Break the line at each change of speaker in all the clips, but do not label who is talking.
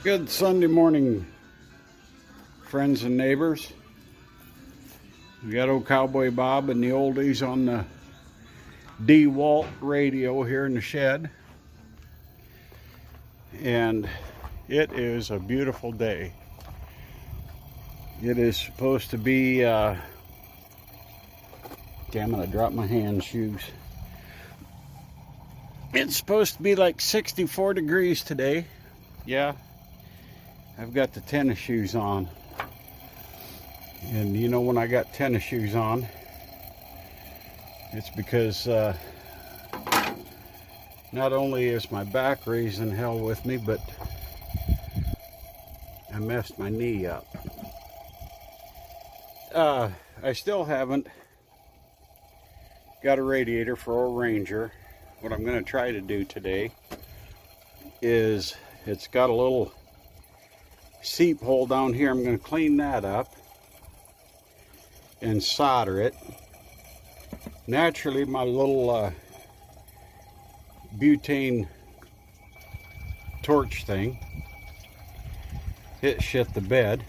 Good Sunday morning, friends and neighbors. We got old Cowboy Bob and the oldies on the DeWalt radio here in the shed. And it is a beautiful day. It is supposed to be, damn it, I dropped my hand shoes. It's supposed to be like 64 degrees today. Yeah. I've got the tennis shoes on, and you know, when I got tennis shoes on, it's because not only is my back raising hell with me, but I messed my knee up. I still haven't got a radiator for old Ranger. What I'm going to try to do today is, it's got a little seep hole down here. I'm going to clean that up and solder it. Naturally, my little butane torch thing, it shit the bed.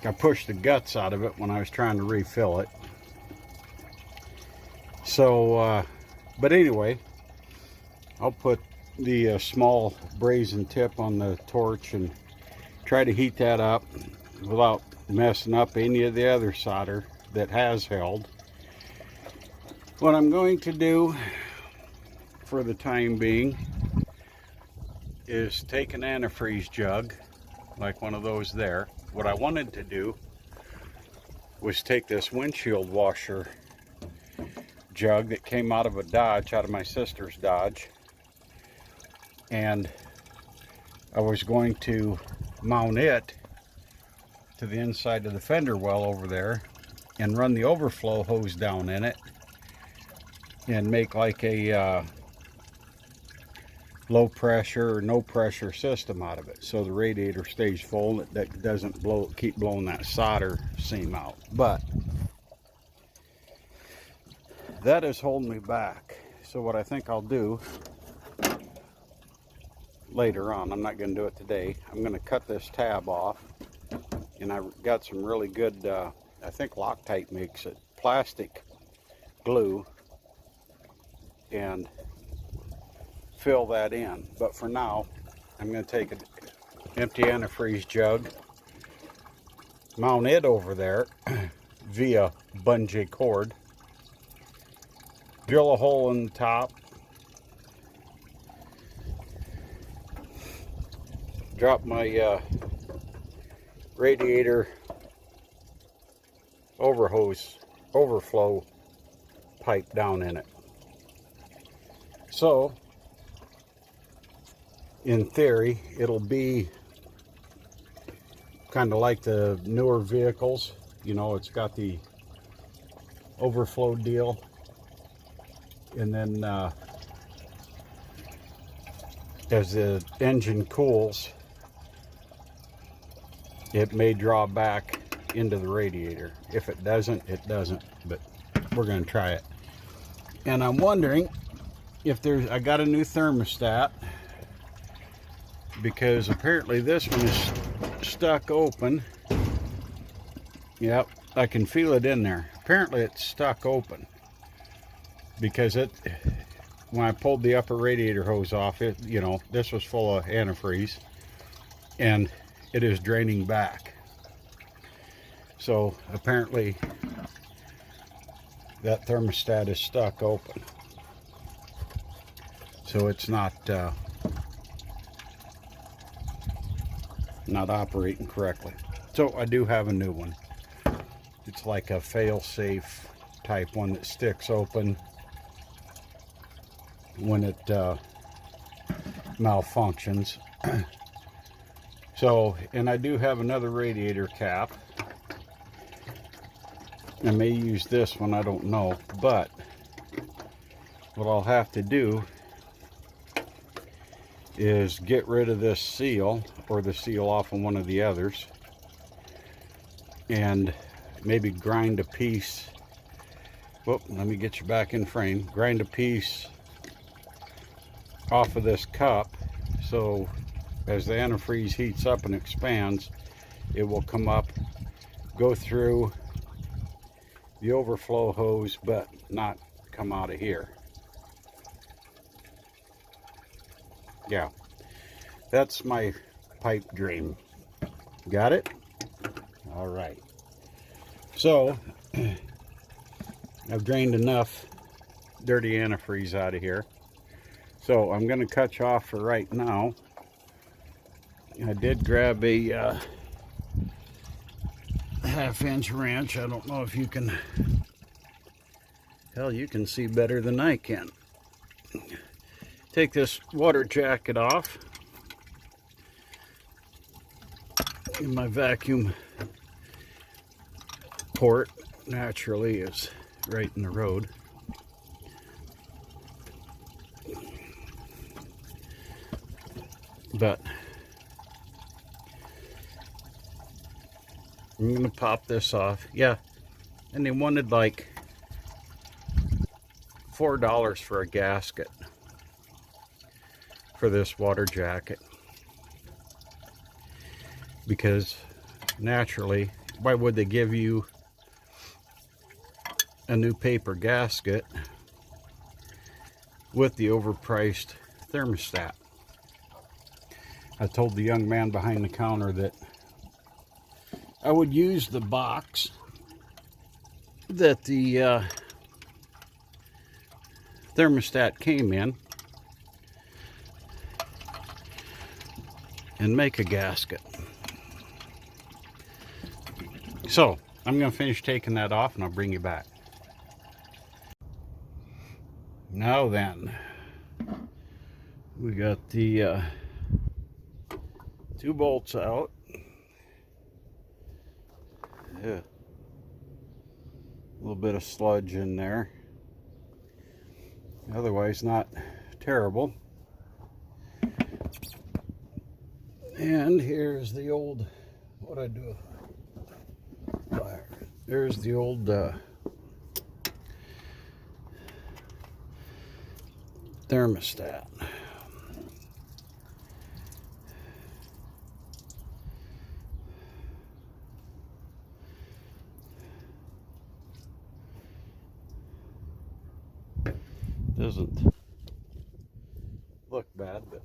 I pushed the guts out of it when I was trying to refill it. So, but anyway, I'll put the small brazen tip on the torch and try to heat that up without messing up any of the other solder that has held. What I'm going to do for the time being is take an antifreeze jug, like one of those there. What I wanted to do was take this windshield washer jug that came out of a Dodge, out of my sister's Dodge, and I was going to mount it to the inside of the fender well over there and run the overflow hose down in it and make like a low pressure or no pressure system out of it, so the radiator stays full, that doesn't keep blowing that solder seam out. But that is holding me back. So what I think I'll do later on, I'm not going to do it today, I'm going to cut this tab off, and I got some really good, I think Loctite makes it, plastic glue, and fill that in. But for now, I'm going to take an empty antifreeze jug, mount it over there via bungee cord, drill a hole in the top, drop my radiator overflow pipe down in it. So, in theory, it'll be kind of like the newer vehicles. You know, it's got the overflow deal, and then as the engine cools, it may draw back into the radiator. If it doesn't, it doesn't, but we're going to try it. And I'm wondering if I got a new thermostat, because apparently this one is stuck open. Yep, I can feel it in there. Apparently it's stuck open because when I pulled the upper radiator hose off, you know, this was full of antifreeze, and it is draining back. So apparently that thermostat is stuck open. So it's not operating correctly. So I do have a new one. It's like a fail-safe type one that sticks open when it malfunctions. So, and I do have another radiator cap. I may use this one, I don't know, but what I'll have to do is get rid of this seal, or the seal off of one of the others, and maybe grind a piece. Whoop, let me get you back in frame. Grind a piece off of this cup So as the antifreeze heats up and expands, it will come up, go through the overflow hose, but not come out of here. Yeah, that's my pipe dream. Got it? All right. So I've drained enough dirty antifreeze out of here. So I'm going to cut you off for right now. I did grab a 1/2-inch wrench. I don't know if you can, hell, you can see better than I can. Take this water jacket off. And my vacuum port naturally is right in the road. But I'm gonna pop this off. Yeah, and they wanted like $4 for a gasket for this water jacket, because naturally, why would they give you a new paper gasket with the overpriced thermostat? I told the young man behind the counter that I would use the box that the thermostat came in and make a gasket. So I'm going to finish taking that off and I'll bring you back. Now then, we got the 2 bolts out. Yeah, a little bit of sludge in there. Otherwise not terrible. And here's the old, what'd I do? There's the old thermostat. Doesn't look bad, but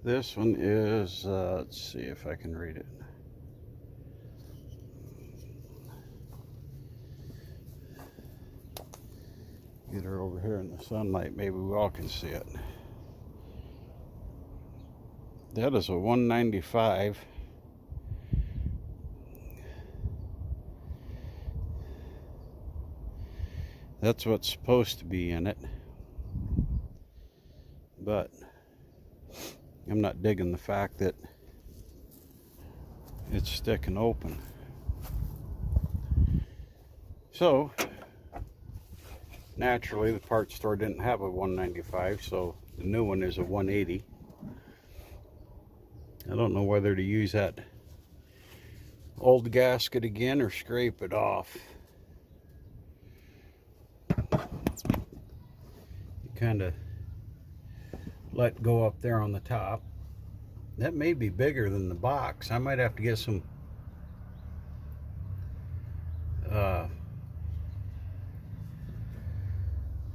this one is, let's see if I can read it. Get her over here in the sunlight, maybe we all can see it. That is a 195. That's what's supposed to be in it, but I'm not digging the fact that it's sticking open. So naturally the parts store didn't have a 195, so the new one is a 180. I don't know whether to use that old gasket again or scrape it off. Kind of let go up there on the top. That may be bigger than the box. I might have to get some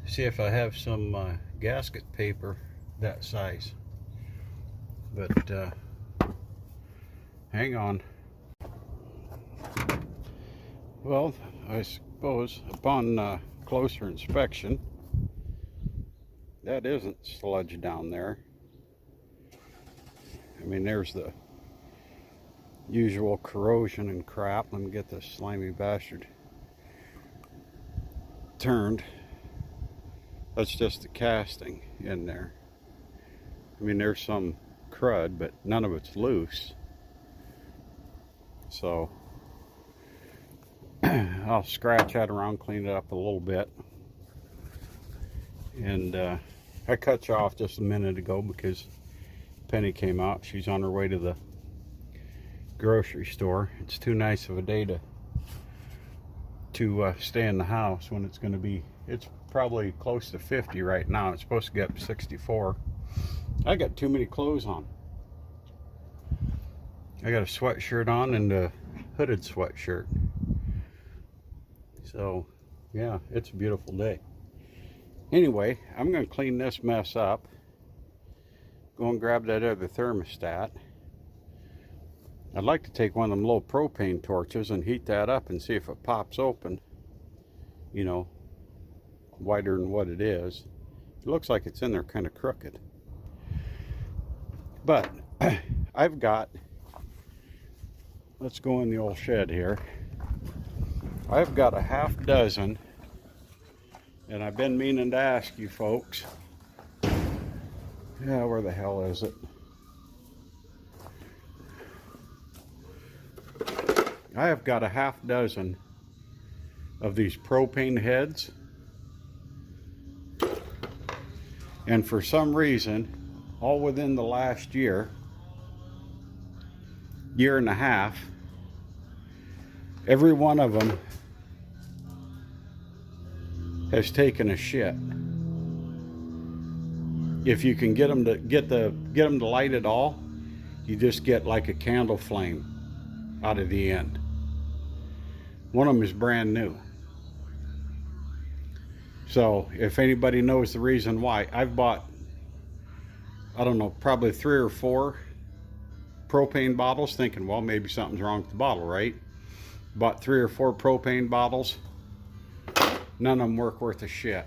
see if I have some gasket paper that size, but hang on. Well, I suppose upon closer inspection, that isn't sludge down there. I mean, there's the usual corrosion and crap. Let me get this slimy bastard turned. That's just the casting in there. I mean, there's some crud, but none of it's loose. So I'll scratch that around, clean it up a little bit. And I cut you off just a minute ago because Penny came out. She's on her way to the grocery store. It's too nice of a day to to stay in the house when it's going to be, it's probably close to 50 right now. It's supposed to get up to 64. I got too many clothes on. I got a sweatshirt on and a hooded sweatshirt. So yeah, it's a beautiful day. Anyway, I'm going to clean this mess up. Go and grab that other thermostat. I'd like to take one of them little propane torches and heat that up and see if it pops open, you know, wider than what it is. It looks like it's in there kind of crooked. But I've got, let's go in the old shed here. I've got a half dozen, and I've been meaning to ask you folks. Yeah, where the hell is it? I have got a half dozen of these propane heads, and for some reason, all within the last year and a half, every one of them has taken a shit. If you can get them to light at all, you just get like a candle flame out of the end. One of them is brand new. So if anybody knows the reason why, I've bought, I don't know, probably 3 or 4 propane bottles, thinking, well, maybe something's wrong with the bottle, right? Bought 3 or 4 propane bottles. None of them work worth a shit.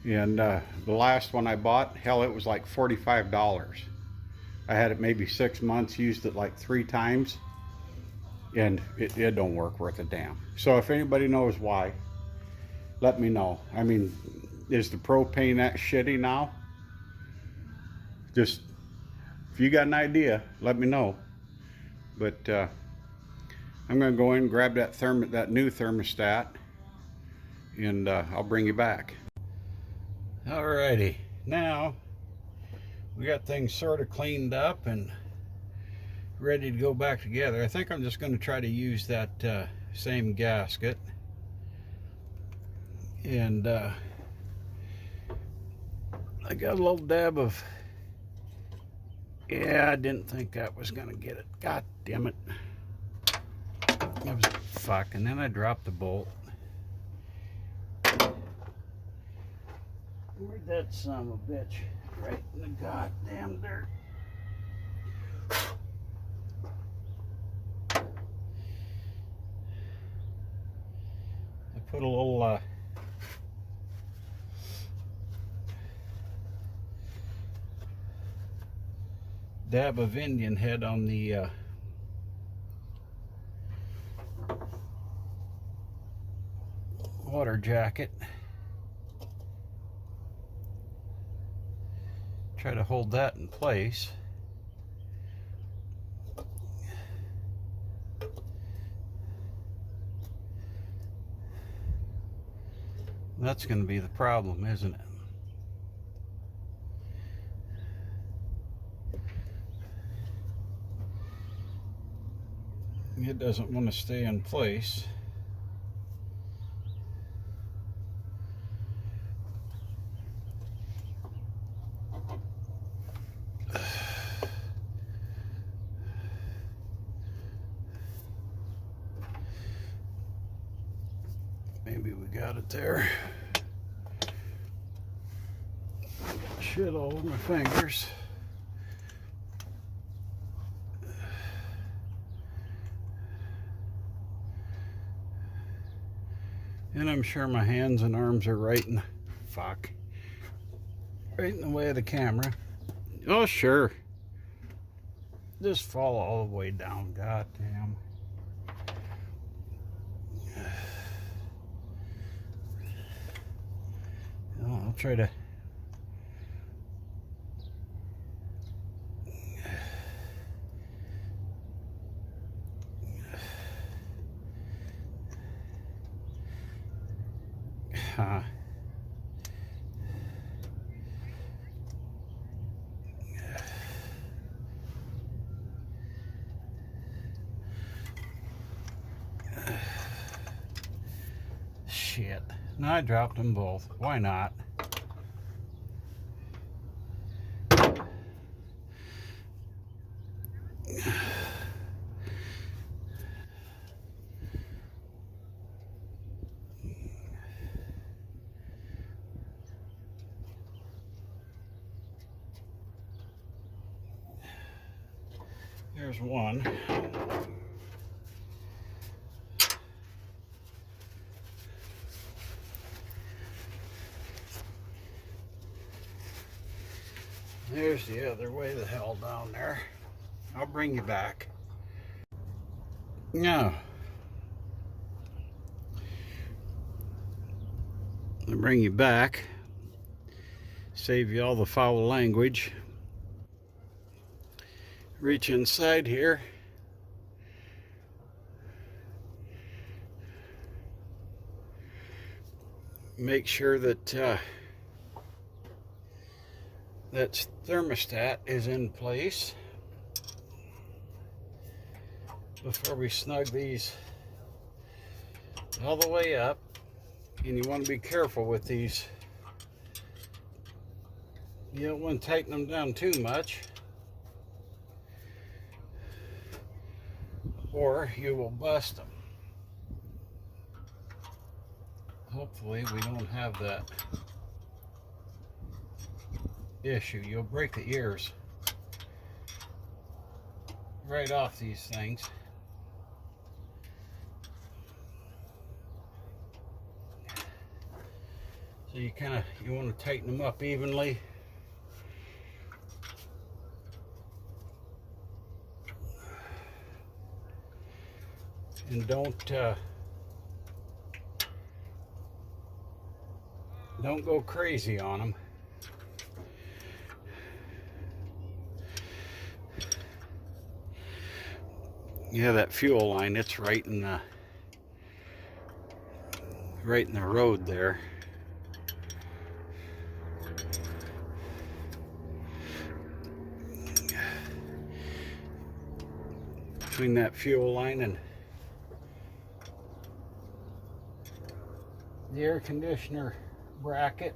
And the last one I bought, hell, it was like $45. I had it maybe 6 months, used it like 3 times, and it don't work worth a damn. So if anybody knows why, let me know. I mean, is the propane that shitty now? Just, if you got an idea, let me know. But I'm gonna go in and grab that new thermostat, and I'll bring you back. Alrighty, now we got things sort of cleaned up and ready to go back together. I think I'm just going to try to use that same gasket, and I got a little dab of, yeah, I didn't think that was going to get it. God damn it. That was fuck, and then I dropped the bolt. Where'd that son of a bitch? Right in the goddamn dirt. I put a little dab of Indian head on the water jacket. Try to hold that in place. That's going to be the problem, isn't it? It doesn't want to stay in place. Maybe we got it there. Shit all over my fingers. And I'm sure my hands and arms are right in the way of the camera. Oh, sure. Just fall all the way down. God damn. Well, I'll try to. shit. No, I dropped them both. Why not? There's one. There's the other way the hell down there. I'll bring you back. Now, I'll bring you back. Save you all the foul language. Reach inside here. Make sure that that thermostat is in place before we snug these all the way up. And you want to be careful with these. You don't want to tighten them down too much, or you will bust them. Hopefully we don't have that issue. You'll break the ears right off these things. So you want to tighten them up evenly. And don't go crazy on them. Yeah, that fuel line, it's right in the road there. Between that fuel line and the air conditioner bracket.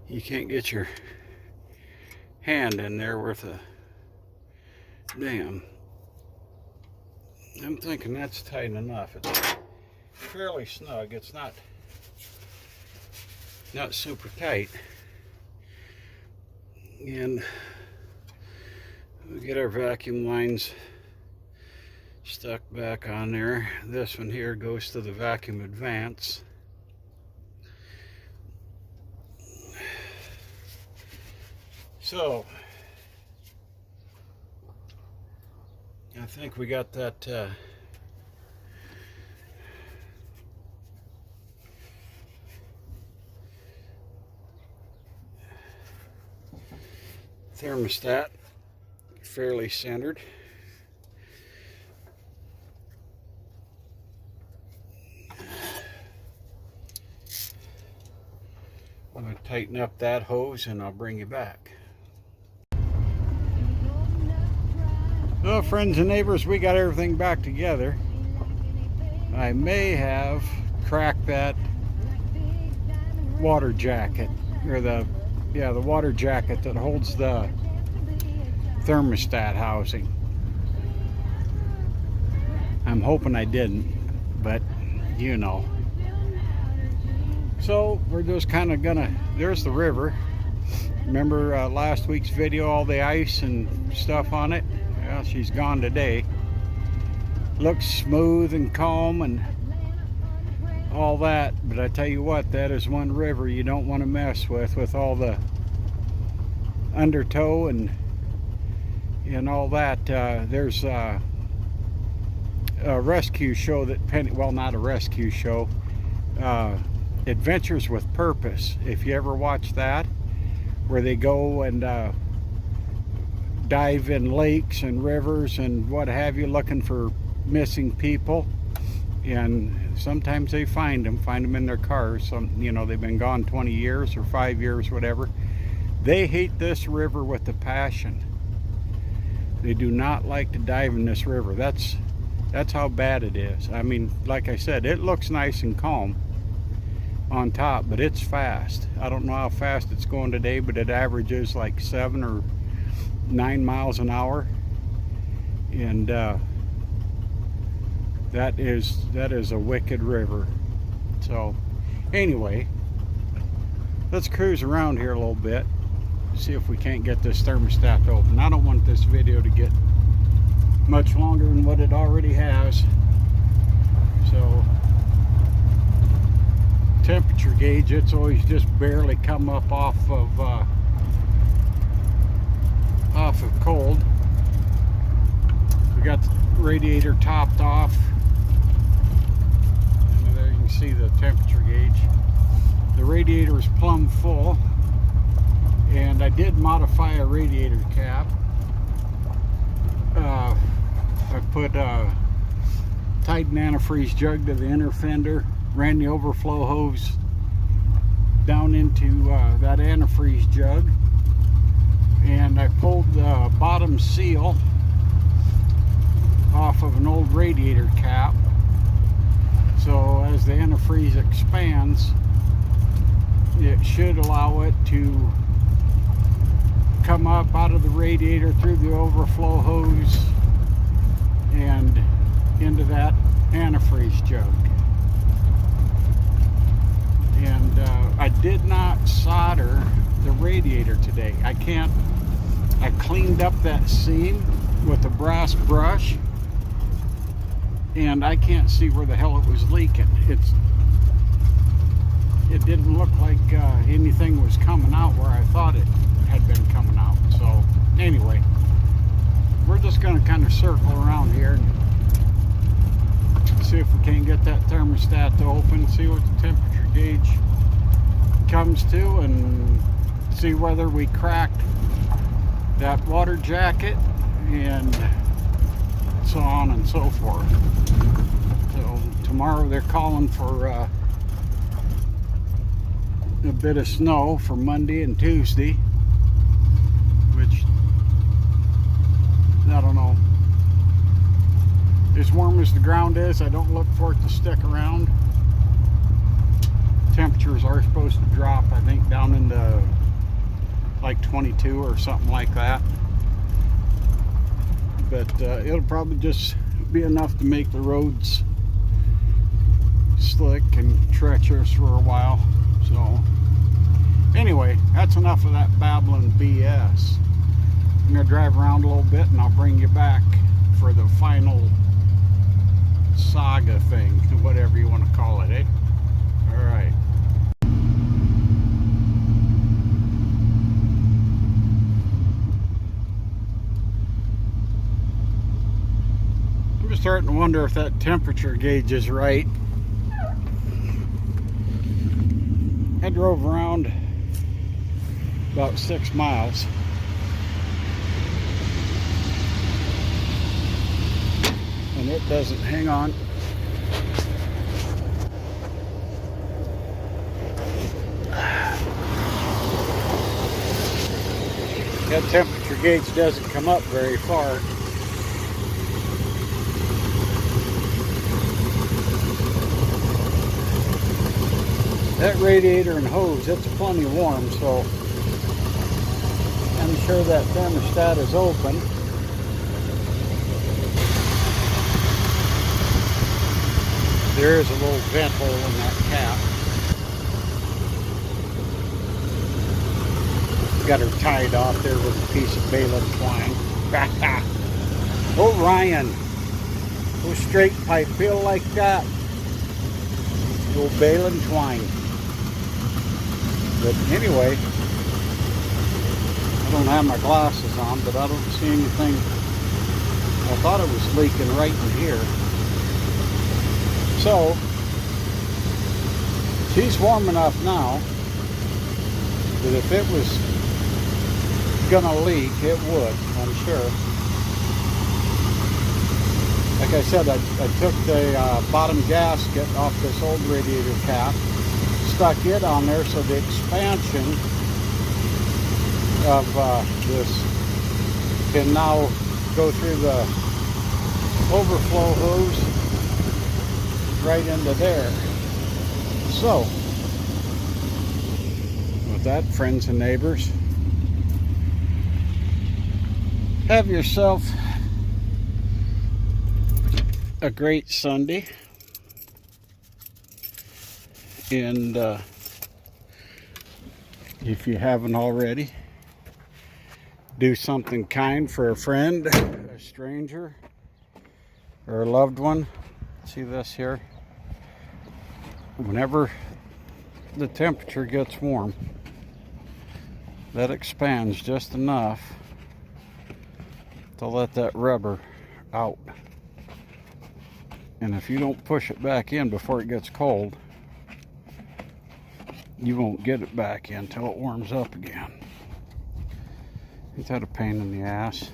You can't get your hand in there worth a damn. I'm thinking that's tight enough. It's fairly snug. It's not super tight. And we'll get our vacuum lines stuck back on there. This one here goes to the vacuum advance. So I think we got that thermostat fairly centered. I'm going to tighten up that hose and I'll bring you back. Well, friends and neighbors, we got everything back together. I may have cracked that water jacket, or the water jacket that holds the thermostat housing. I'm hoping I didn't, but you know. So we're just kind of gonna, there's the river. Remember last week's video, all the ice and stuff on it? Well, she's gone today. Looks smooth and calm and all that, but I tell you what, that is one river you don't want to mess with all the undertow and all that. There's a rescue show that well, not a rescue show, Adventures with Purpose, if you ever watch that, where they go and dive in lakes and rivers and what have you, looking for missing people, and sometimes they find them in their cars. They've been gone 20 years or 5 years, whatever. They hate this river with a passion. They do not like to dive in this river. That's how bad it is. I mean, like I said, it looks nice and calm on top, but it's fast. I don't know how fast it's going today, but it averages like 7 or 9 miles an hour, and that is a wicked river. So anyway, let's cruise around here a little bit, see if we can't get this thermostat to open. I don't want this video to get much longer than what it already has. So temperature gauge, it's always just barely come up off of cold. We got the radiator topped off, and there you can see the temperature gauge. The radiator is plumb full, and I did modify a radiator cap. I put a Titan antifreeze jug to the inner fender, ran the overflow hose down into that antifreeze jug, and I pulled the bottom seal off of an old radiator cap. So as the antifreeze expands, it should allow it to come up out of the radiator through the overflow hose and into that antifreeze jug. And I did not solder the radiator today. I cleaned up that seam with a brass brush, and I can't see where the hell it was leaking. It didn't look like anything was coming out where I thought it had been coming out. So anyway, we're just going to kind of circle around here and see if we can get that thermostat to open, see what the temperature gauge comes to, and see whether we cracked that water jacket, and so on and so forth. So tomorrow they're calling for a bit of snow for Monday and Tuesday, which, I don't know. As warm as the ground is, I don't look for it to stick around. Temperatures are supposed to drop, I think, down into like 22 or something like that. But it'll probably just be enough to make the roads slick and treacherous for a while. So anyway, that's enough of that babbling BS. I'm going to drive around a little bit, and I'll bring you back for the final saga thing, whatever you want to call it, eh? All right. I'm starting to wonder if that temperature gauge is right. I drove around about 6 miles. And it doesn't, hang on. That temperature gauge doesn't come up very far. That radiator and hose, it's plenty warm, so I'm sure that thermostat is open. There is a little vent hole in that cap. Got her tied off there with a piece of baling twine. Oh, Ryan. Oh, straight pipe feel like that. Little baling twine. But anyway, I don't have my glasses on, but I don't see anything. I thought it was leaking right in here. So, she's warm enough now that if it was gonna leak, it would, I'm sure. Like I said, I took the bottom gasket off this old radiator cap, stuck it on there so the expansion of this can now go through the overflow hose right into there. So, with that, friends and neighbors, have yourself a great Sunday. And if you haven't already, do something kind for a friend, a stranger, or a loved one. See this here? Whenever the temperature gets warm, that expands just enough to let that rubber out. And if you don't push it back in before it gets cold, you won't get it back in until it warms up again. Ain't that a pain in the ass?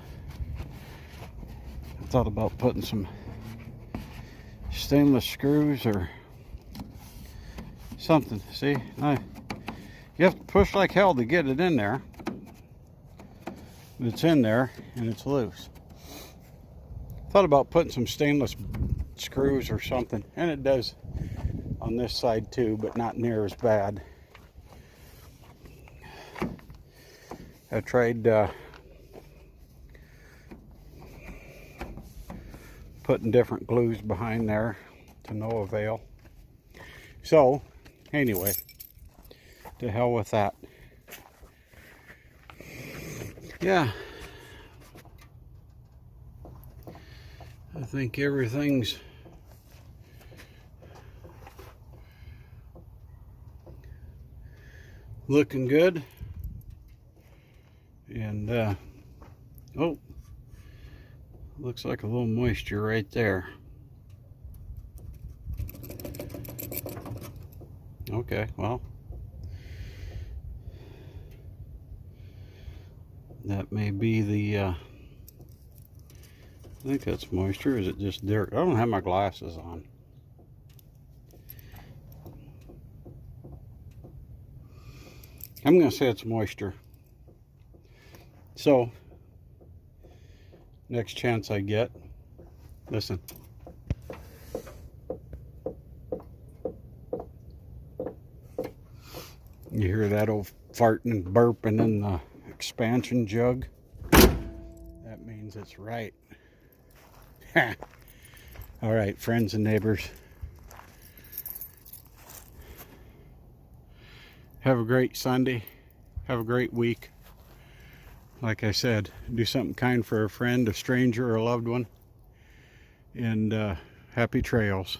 I thought about putting some stainless screws or something. See, you have to push like hell to get it in there. It's in there and it's loose. Thought about putting some stainless screws or something, and it does on this side too, but not near as bad. I tried putting different glues behind there to no avail. So anyway, to hell with that. Yeah, I think everything's looking good. And oh, looks like a little moisture right there. Okay, well, that may be the I think that's moisture. Is it just dirt? I don't have my glasses on. I'm gonna say it's moisture. So, next chance I get, listen. You hear that old farting and burping in the expansion jug? That means it's right. All right, friends and neighbors. Have a great Sunday. Have a great week. Like I said, do something kind for a friend, a stranger, or a loved one. And happy trails.